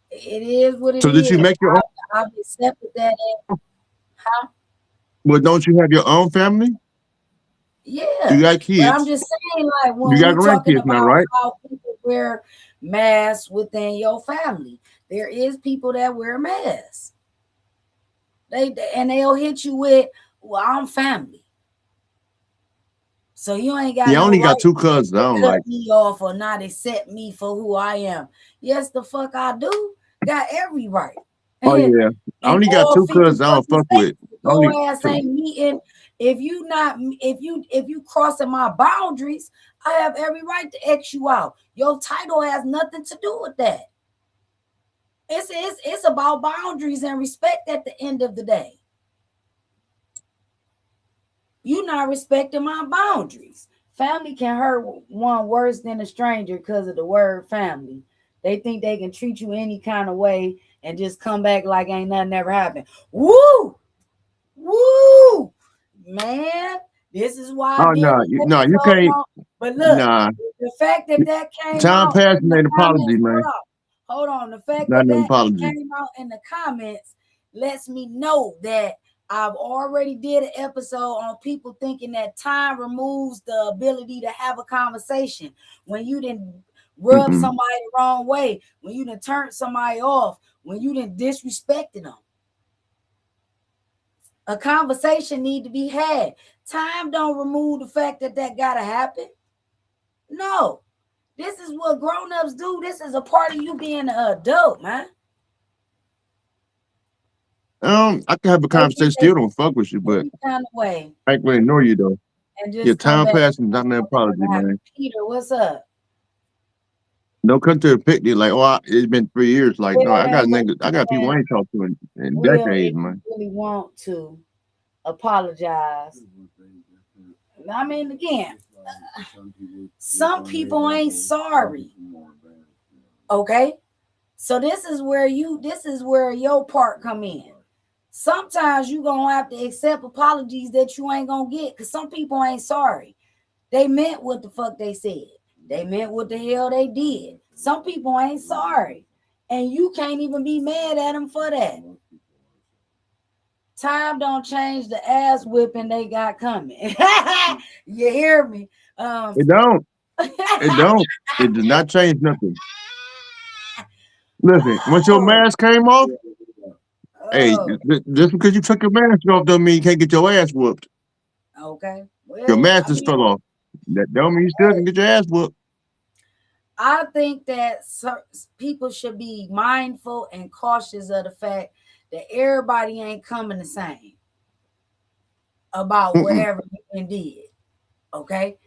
It is what it So did you is. make your own? I've accepted that. How? Well, don't you have your own family? You Yeah, got but I'm kids. just saying, like You when got we talking grandkids now, about right? how people wear masks within your family, there is people that wear masks. They'll hit you with, "Well, I'm family, so you ain't got Yeah, I no only got right two cousins I to don't cut like. me off or not accept me for who I am." Yes, the fuck I do. Got every right. Oh yeah, I In only got all two 50 cousins I don't fucking fuck with. states, Only your ass two. ain't meeting. If you crossing my boundaries, I have every right to X you out. Your title has nothing to do with that. It's about boundaries and respect at the end of the day. You not respecting my boundaries. Family can hurt one worse than a stranger because of the word family. They think they can treat you any kind of way and just come back like ain't nothing ever happened. Woo! Woo! Man, this is why I Oh did no, the no, you episode can't. on. But look, Nah, the fact that that came time out in passing the ain't an apology, comments, man. hold on. The fact Not that an that apology. came out in the comments lets me know that I've already did an episode on people thinking that time removes the ability to have a conversation. When you didn't rub Mm-mm. somebody the wrong way, when you didn't turn somebody off, when you didn't disrespected them. A conversation need to be had. Time don't remove the fact that that gotta happen. No, this is what grown-ups do. This is a part of you being an adult, man. I can have a They conversation, think they still can don't fuck treat with you, you but any kind of way I ain't gonna ignore you though. and Yeah, just come time back passing, like not an nothing apology, ever happened. man. Peter, what's up? Don't come to the picnic like, it's been 3 years. Like, no, Well, I got then, niggas, I got people then, I ain't talked to in well, decades, if you man. really want to apologize, I mean, again, some people ain't sorry. Okay, so this is where your part come in. Sometimes you gonna have to accept apologies that you ain't gonna get because some people ain't sorry. They meant what the fuck they said. They meant what the hell they did. Some people ain't sorry. And you can't even be mad at them for that. Time don't change the ass whipping they got coming. You hear me? It don't. It don't. It does not change nothing. Listen, once your oh, mask came off, hey, oh, just because you took your mask off don't mean you can't get your ass whooped. okay. Your Well, mask I just mean, fell off. That don't mean you still can get your ass whooped. I think that people should be mindful and cautious of the fact that everybody ain't coming the same about Mm-mm. whatever you did. Okay,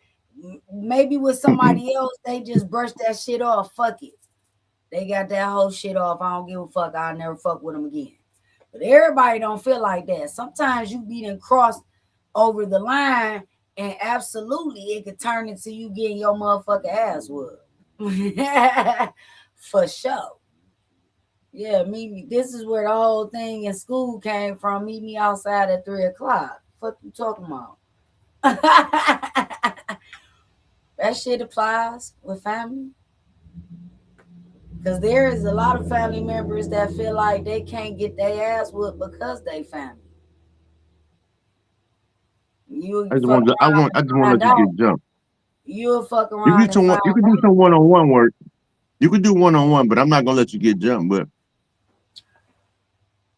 maybe with somebody else, they just brush that shit off. Fuck it, they got that whole shit off. I don't give a fuck. I'll never fuck with them again. But everybody don't feel like that. Sometimes you be done crossed over the line, and absolutely it could turn into you getting your motherfucking ass whooped. For sure. Yeah, meet me. This is where the whole thing in school came from. Meet me outside at 3 o'clock. Fuck you talking about? That shit applies with family. Because there is a lot of family members that feel like they can't get their ass whooped because they family. You fuck I around just and want to find let you out. get jumped. You'll fuck You around can do and find you can do out. some one-on-one work. You could do one-on-one, but I'm not gonna let you get jumped. But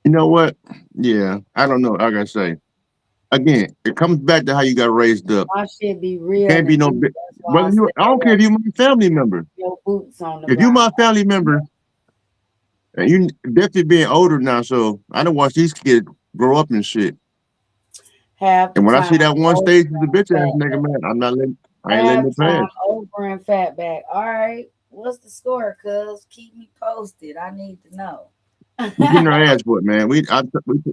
you know what? Yeah, I don't know. Like I say again, it comes back to how you got raised up. My shit be real Can't be and no deep. bit. That's why I Whether stay you, I don't care away if you're my family member. from your boots on the If you ground. my family member, and you definitely being older now, so I don't watch these kids grow up and shit. Half the And when I see time, that one over stage as a and bitch ass fat nigga, back. man, I ain't letting Half it time, pass. over and fat back. All right, what's the score? Cuz keep me posted. I need to know. We getting our I ass whooped, man. We're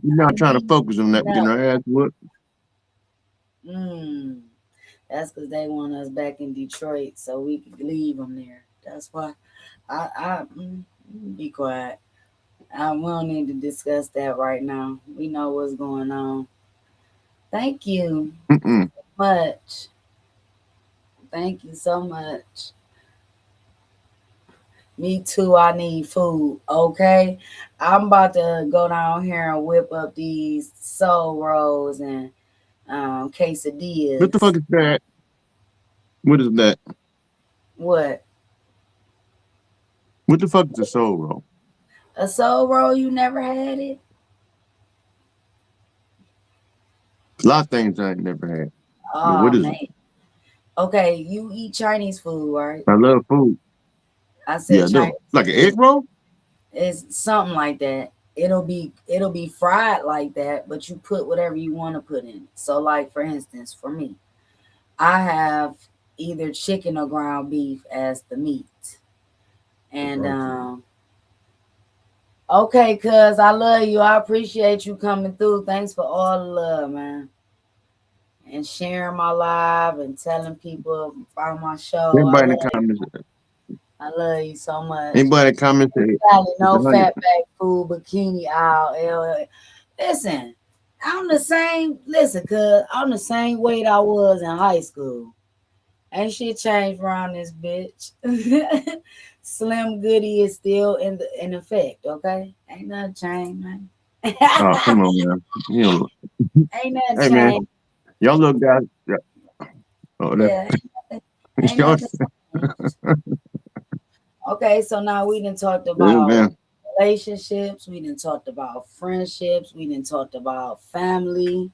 not trying to need focus on to that. We getting know. our ass whooped. Mm, that's because they want us back in Detroit so we could leave them there. That's why be quiet. We don't need to discuss that right now. We know what's going on. Thank you Mm-mm. much. Thank you so much. Me too. I need food. Okay. I'm about to go down here and whip up these soul rolls and What the quesadillas. fuck is that? What is that? What? What the fuck is a soul roll? A soul roll? You never had it? A lot of things I ain't never had. But Oh what is man. it? Okay, you eat Chinese food, right? I love food. I Yeah, said I do. Chinese Like an egg food. roll? It's something like that. It'll be fried like that, but you put whatever you want to put in it. So like for instance, for me, I have either chicken or ground beef as the meat. And okay, cuz I love you. I appreciate you coming through. Thanks for all the love, man. And sharing my live and telling people about my show. I Everybody in love the comments, I love you so much. anybody in the comments say Sally, it's no 100. fat back food, bikini out. Listen, I'm the same. Listen, cuz I'm the same weight I was in high school. Ain't shit changed around this bitch. Slim Goody is still in effect, okay? Ain't nothing changed, man. Oh, come on, man. You know, Ain't nothing hey, man, changed. y'all little guys. Yeah. Oh, that, Yeah, ain't y'all, nothing changed. Okay, so now we done talked yeah, about man. relationships, we done talked about friendships, we done talked about family.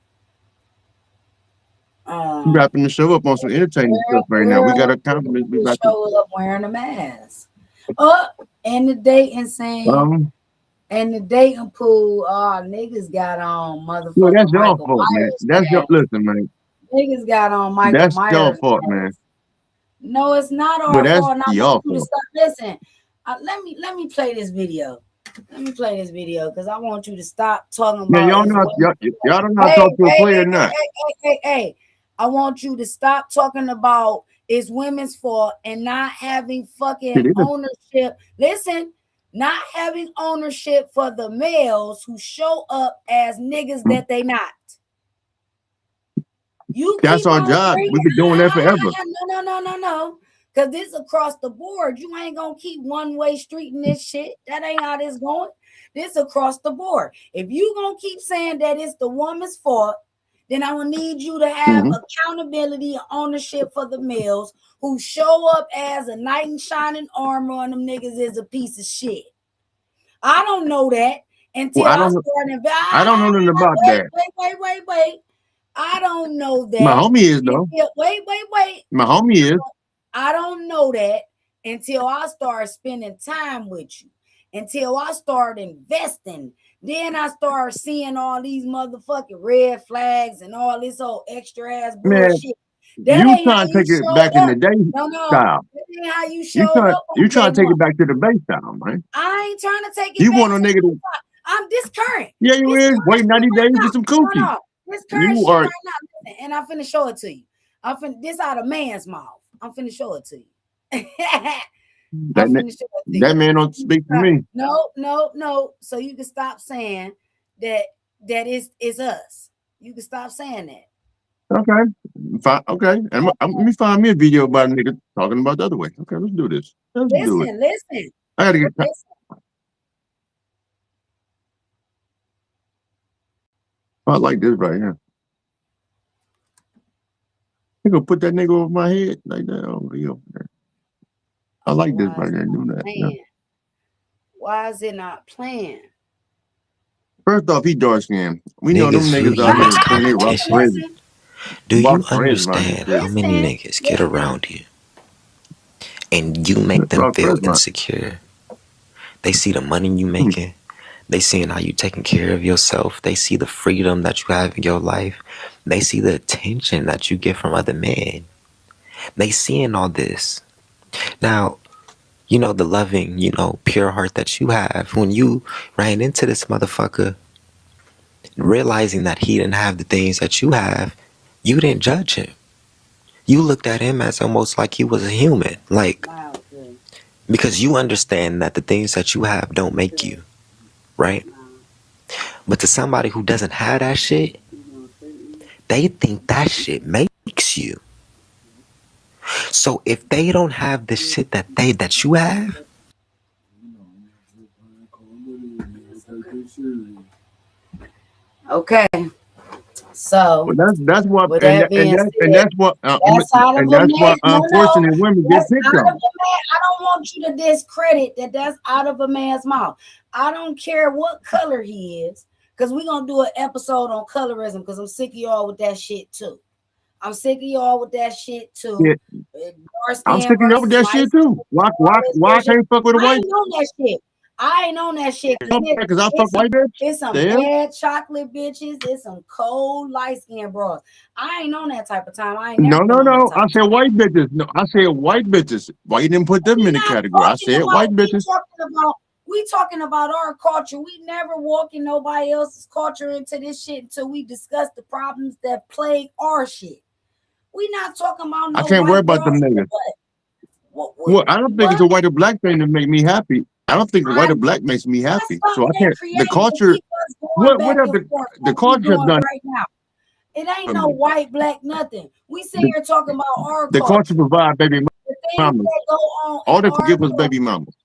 Um, Wrapping the show up on some entertaining where stuff right now. where We got else a do compliment. We people about to, show up wearing a mask? Oh, and the dating scene um, and the dating pool. Oh, niggas got on well, motherfucking that's y'all Michael fault, man. Myers That's your, mask. listen, man. Niggas got on Michael That's y'all Myers fault, man. mask. No, it's not But our that's fault. Now I want y'all you to fault. stop. Listen, let me play this video. Let me play this video because I want you to stop talking Yeah, about y'all is know, women. y'all don't know how to Hey, talk to a hey, player hey, or hey, not. hey, hey, hey, hey. I want you to stop talking about it's women's fault and not having fucking Shit, it is- ownership. Listen, not having ownership for the males who show up as niggas that they not. You That's keep our on job. bringing We've been doing that forever. no. Cause this across the board. You ain't gonna keep one way street in this shit. That ain't how this going. This across the board. If you gonna keep saying that it's the woman's fault, then I will need you to have Hmm. accountability and ownership for the males who show up as a knight in shining armor and them niggas is a piece of shit. I don't know that Well, until I start I don't know nothing about wait, that. wait. I don't know My that homie is though. until wait. My homie is. I don't know that until I start spending time with you, until I start investing. Then I start seeing all these motherfucking red flags and all this old extra ass Man, bullshit. That you ain't how trying to you take it showed back in up. the day No, style. that ain't how you showed up You on day trying to take one. it back to the base style, man. I ain't trying to take it You want back a to nigga to, I'm this current. yeah, you This is. current Wait shit 90 right days, get some now. coochie. No. This current You shit are, right now. Listen, and I'm finna show it to you. This out of man's mouth. I'm finna show it to you. I'm that, finna show it to you. that man don't So you can speak for stop- me. no. So you can stop saying that it's us. You can stop saying that. Okay. Fine. Okay. And let me find me a video about a nigga talking about the other way. Okay, let's do this. Let's do it. Listen. I gotta get, Listen. I like this right here. You gonna put that nigga over my head like that? Oh, he over there. I So like this why is right it there. not Do that. Yeah. playing? Why is it not playing? First off, he dark skinned. We know them Niggas view niggas out you here as in Philly rock competition. crazy. Listen, Do you Rock crazy around this understand bitch. how many listen, niggas get listen. around you and you make them Rock feel crazy, man. insecure? They see the money you making. They seeing how you taking care of yourself. They see the freedom that you have in your life. They see the attention that you get from other men. They seeing all this. Now, the loving, pure heart that you have. When you ran into this motherfucker, realizing that he didn't have the things that you have, you didn't judge him. You looked at him as almost like he was a human. Like, Wow, good. because you understand that the things that you have don't make Good. you, right? Wow. But to somebody who doesn't have that shit, You gonna see? they think that shit makes you. So if they don't have the shit that you have, Okay. So But that's what with that being and said, that's what that's out of and a that's man. why No, no, unfortunate women get that's picked out of a on. man. I don't want you to discredit that. That's out of a man's mouth. I don't care what color he is, because we're gonna do an episode on colorism. Because I'm sick of y'all with that shit too. I'm sick of y'all with that shit Yeah, too. Dark I'm skin sick of versus that light shit skin too. and all this Why I bullshit. can't fuck with a I white? ain't on that shit. I ain't on that shit because Because I fuck it's some white bitch. it's some Damn. bad chocolate bitches. It's some cold light skin bros. I ain't on that type of time. I ain't No, never no, been on that no. type I of said time. white bitches. No, I said white bitches. Why you didn't put them We in the not category? I talking said white about. bitches. We talking about our culture. We never walk in nobody else's culture into this shit until we discuss the problems that plague our shit. We not talking about I no can't worry white about them girls. niggas. What? Well, I don't think What? it's a white or black thing that make me happy. I don't think white or I'm black makes me That's happy. So I something they can't. The created to culture. keep us going What back have and forth, the like we culture have doing done right now. It ain't for no me? white, black, nothing. We sit The, here talking about our the culture culture, provide baby the things mamas. that go on All in they our give us baby culture. mamas.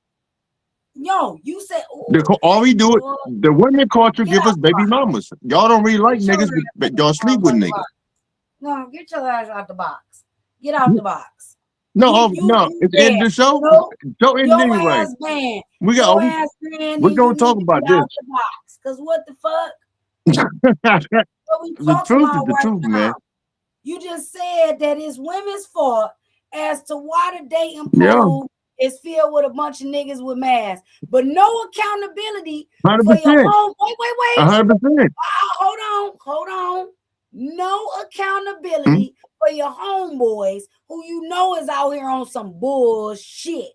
Yo, you said, "Ooh, All we do it. boy, The women culture get give out us the baby box. mamas. Y'all don't really like Get your niggas, ass but y'all sleep with out the niggas. box. No, get your ass out the box. Get out the box. No, no. You It's the end banned. of the show. No, Show ended your anyway. ass banned. We got. Your ass banned, We're and you gonna need talk to about be this. out the box. Cause what the fuck? What we The talking truth is about the right truth, now? man. You just said that it's women's fault as to why the dating Yeah, pool is filled with a bunch of niggas with masks, but no accountability for your 100%, home. Wait. 100%. Hold on. No accountability for your homeboys who you know is out here on some bullshit.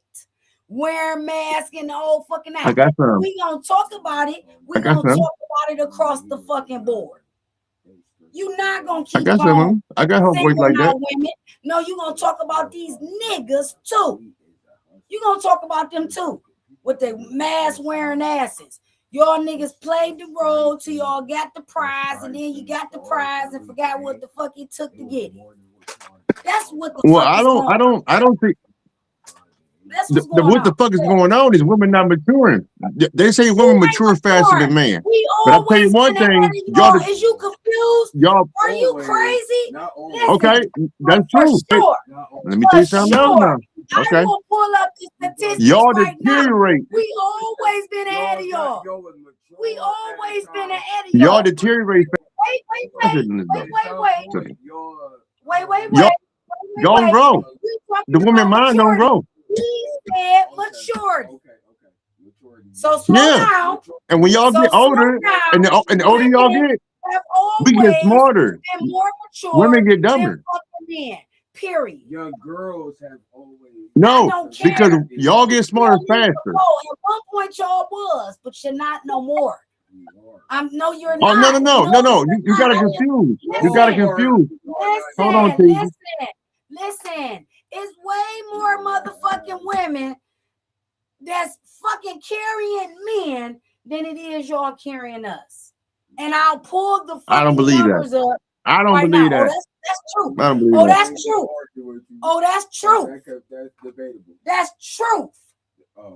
Wearing masks and the whole fucking I night. got some. We gonna talk about it. I We got gonna some. talk about it across the fucking board. You not gonna I keep got some of on 'em. I got homeboys singling like that. out women. No, you gonna talk about these niggas too. You gonna talk about them too with their mask wearing asses. Y'all niggas played the role till y'all got the prize, and then you got the prize and forgot what the fuck it took to get it. That's what the Well, fuck is going on. I don't think That's what's going what on. the fuck is going on is women not maturing. They say Who women ain't mature faster maturing? than men. We But I tell you always one been ahead of thing, y'all. Is you confused? y'all, Are you crazy? Not always. okay, Listen, that's for true. Hey, sure. Not always. let me tell For you something else sure. now. I Okay, will pull up the statistics y'all right now. deteriorate. We always been ahead of y'all. We always been ahead of Y'all y'all. deteriorate faster Wait. than this though. To me. Y'all, y'all don't Wait. grow. We The talking women about mind don't maturity. grow. He said maturity. So slow Yeah, down. and when y'all get So slow older, down. and the older y'all Women get, have we get always smarter. been more Women mature get than dumber. fucking men. Period. Young girls have always. I No, don't because care. y'all get smarter Tell me faster. before. At one point, y'all was, but you're not no more. No, you're Oh no, not. no, no, No, no, no. you're You got to not. confuse. You got to Listen, confuse. Hold on, T. listen. It's way more motherfucking women that's fucking carrying men than it is y'all carrying us. And I'll pull the I don't fucking believe that. numbers up I don't right now. believe Oh, that. that's true. I don't believe Oh, that. that's true. Oh, that's true. That's debatable. That's truth.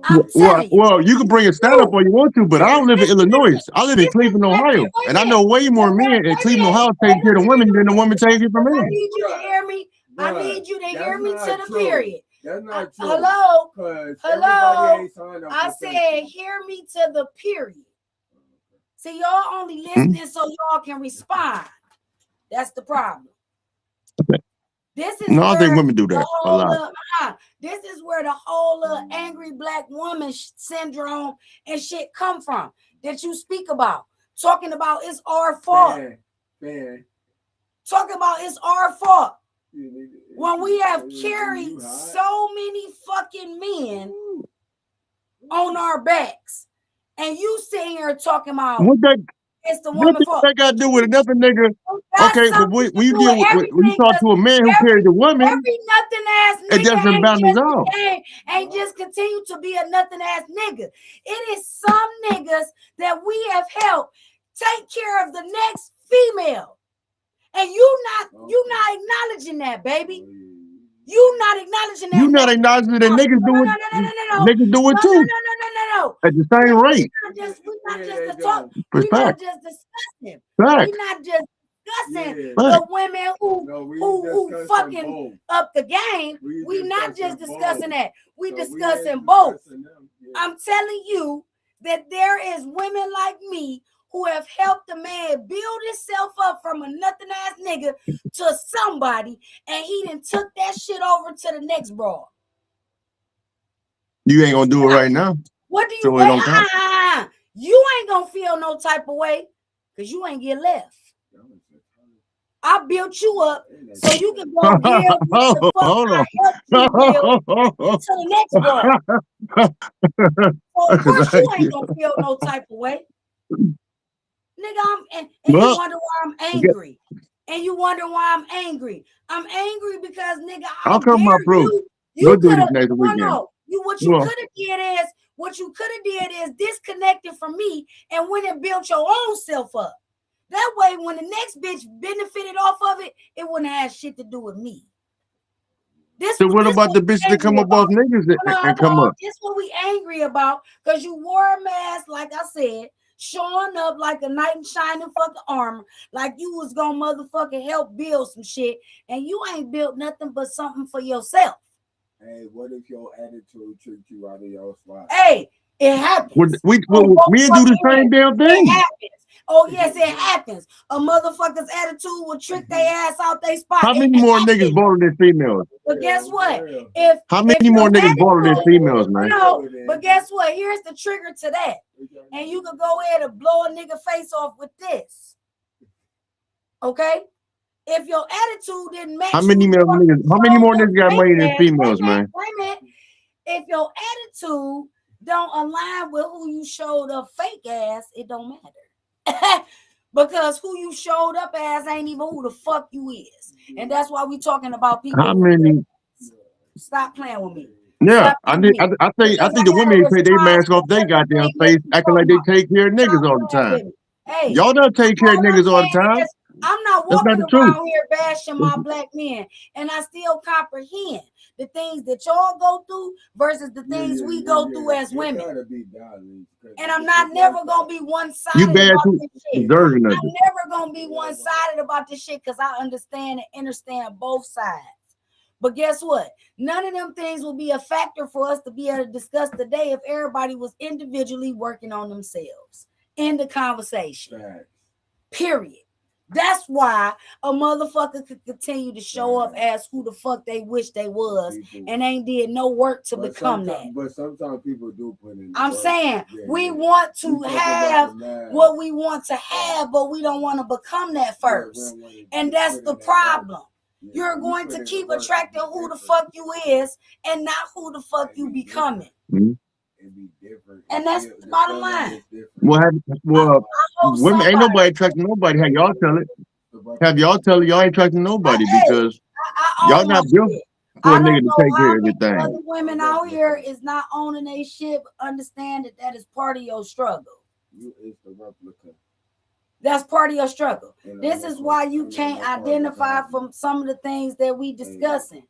I'm Well, telling you. you can bring a stat up True. all you want to, but I don't live in Illinois. I live in Cleveland, Wait Ohio, and I know way a more minute. men in Cleveland, Ohio taking care of the women than the women taking care of I men. need you to hear me. I need you to hear me to the true. period. That's not true. Hello? Hello. Ain't signed up I said, hear me to the period. See, y'all only listening so y'all can respond. That's the problem. This is No, I where think women do the that a whole lot. this is where the whole angry black woman syndrome and shit come from that you speak about. Talking about it's our fault. Talking about it's our fault. When we have carried so many fucking men on our backs, and you sitting here talking about What that it's the woman's fault. that got to do with another nigga? Okay, but when you deal with when you talk to a man who carries a woman, every nothing ass it nigga doesn't balance out. ain't just continue to be a nothing ass nigga. It is some niggas that we have helped take care of the next female, and you not acknowledging that, baby. You not acknowledging that. You not acknowledging that niggas do it. Niggas do it too. No. At the same rate. We not just discussing. Fact. We not just discussing Fact. the women who fucking up the game. We not just discussing that. We discussing both. I'm telling you that there is women like me who have helped a man build himself up from a nothing ass nigga to somebody, and he done took that shit over to the next broad. You ain't gonna do it right now. What do you so wait? You ain't gonna feel no type of way because you ain't get left. I built you up so you can go give what the fuck I helped you build to the next broad. So of course you ain't gonna feel no type of way. Nigga, you wonder why I'm angry. And you wonder why I'm angry. I'm angry because, nigga, I'll come my proof. You do could this have next weekend. what you could have did is disconnected from me and went and built your own self up. That way, when the next bitch benefited off of it, it wouldn't have shit to do with me. So what about the bitches that come up off niggas and come up? This what we angry about, because you wore a mask, like I said, showing up like a knight in shining fucking armor, like you was gonna motherfucking help build some shit, and you ain't built nothing but something for yourself. Hey, what if your attitude tricked you out of your spot? Hey, it happens. We do the same damn thing. It happens. Oh, yes, it happens. A motherfucker's attitude will trick their ass out their spot. How many more niggas baller than females? But guess what? How many more niggas baller than females, man? No, but guess what? Here's the trigger to that. And you can go ahead and blow a nigga face off with this. Okay? If your attitude didn't match, how many more niggas got money than females, man? Wait a minute. If your attitude don't align with who you showed up fake ass, it don't matter. Because who you showed up as ain't even who the fuck you is. And that's why we talking about people. How many? Stop playing with me. Yeah, I think the women take their mask off their goddamn face, acting like they take care of niggas all the time. Hey, y'all don't take care of niggas all the time. I'm not walking around here bashing my black men, and I still comprehend the things that y'all go through versus the things we go through as women. And I'm never gonna be one-sided about this shit. I'm never gonna be one-sided about this shit because I understand and understand both sides. But guess what? None of them things will be a factor for us to be able to discuss today if everybody was individually working on themselves in the conversation. Right. Period. That's why a motherfucker could continue to show up as who the fuck they wish they was and ain't did no work to become that. But sometimes people do put in. I'm saying we want to have what we want to have, but we don't want to become that first. And that's the problem. You're going to keep attracting who the fuck you is and not who the fuck you becoming. Mm-hmm. And that's the bottom line. Well, women ain't nobody attracting nobody. Have y'all tell it? Have y'all tell it y'all ain't attracting nobody because y'all not built for a nigga to take care of everything. Other women out here is not owning their shit. Understand that is part of your struggle. It's the replica. That's part of your struggle. This is why you can't identify from some of the things that we discussing.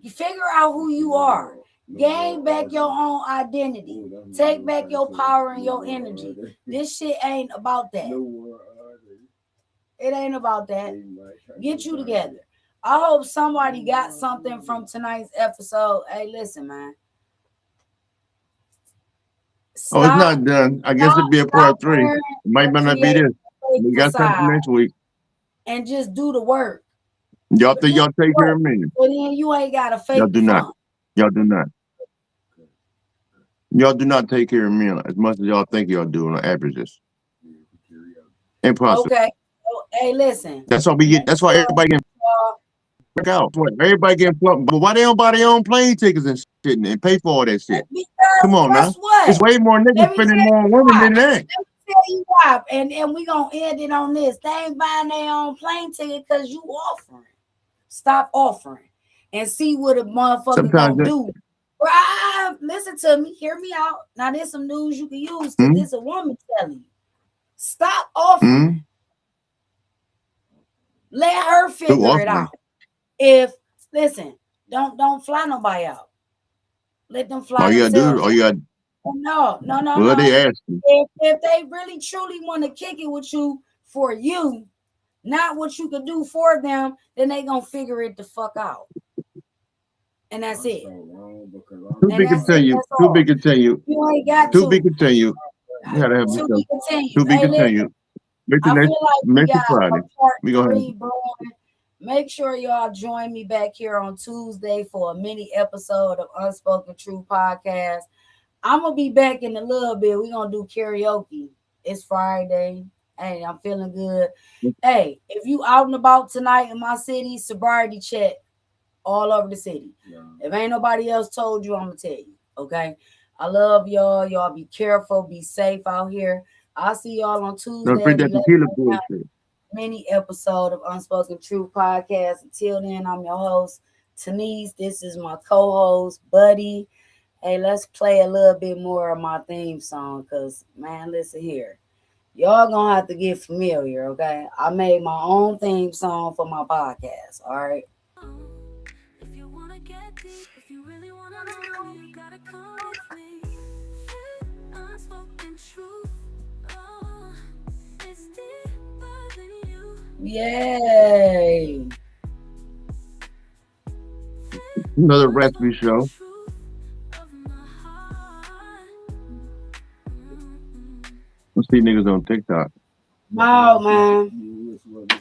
You figure out who you are. Gain back your own identity. Take back your power and your energy. This shit ain't about that. It ain't about that. Get you together. I hope somebody got something from tonight's episode. Hey, listen, man. Oh, it's Stop, not done. I guess stop, it'd be a stop part 3. It wearing might the not be creative this. fake We got something facade next week. and just do the work. Y'all But think just y'all do the take care work. of me? So then you ain't gotta Y'all fake the do not. funk. Y'all do not. Y'all do not take care of me as much as y'all think y'all do on the averages. Impossible. Okay. So, hey, listen. That's why we Make get. That's why sure everybody getting y'all fucked out. That's why everybody getting plucked. But why they don't buy their own plane tickets and shit and pay for all that shit? because Come on guess now. what? It's way more niggas Let me spending tell more on you women why. than that. Let me tell you why. And we gonna end it on this. They ain't buying their own plane ticket because you offering. Stop offering and see what a motherfucker Sometimes. gonna do. Right? Listen to me. Hear me out. Now there's some news you can use because Hmm? this a woman telling you. Stop offering. Hmm? Let her Who figure it offering? out. If listen, don't fly nobody out. Let them fly All you gotta do. themselves All out. you got. Well, they No. asking. If they really truly want to kick it with you for you, not what you could do for them, then they gonna figure it the fuck out. And that's it. So wrong because To And be that's it. continued. That's To be all. continued. You ain't got To be to. continued. You gotta have this To stuff. be continued. To be Hey, listen. continued. Make the I feel like we next got a Friday. part We gonna have 3 brewing. Make sure y'all join me back here on Tuesday for a mini episode of Unspoken Truth Podcast. I'm gonna be back in a little bit. We're gonna do karaoke. It's Friday. Hey, I'm feeling good. Hey, if you out and about tonight in my city, sobriety check all over the city. Yeah. If ain't nobody else told you, I'm gonna tell you. Okay. I love y'all. Y'all be careful, be safe out here. I'll see y'all on don't Tuesday forget at that 11 tequila a.m. bullshit. Mini episode of Unspoken Truth Podcast. Until then, I'm your host, Tanise. This is my co-host, Buddy. Hey, let's play a little bit more of my theme song, cause man, listen here. Y'all gonna have to get familiar, okay? I made my own theme song for my podcast. All right. If you wanna get deep, if you really wanna know me, you gotta come with me. Unspoken truth. Oh, it's deeper than you. Yay. Another recipe show. Let's see niggas on TikTok. Wow, man. You was what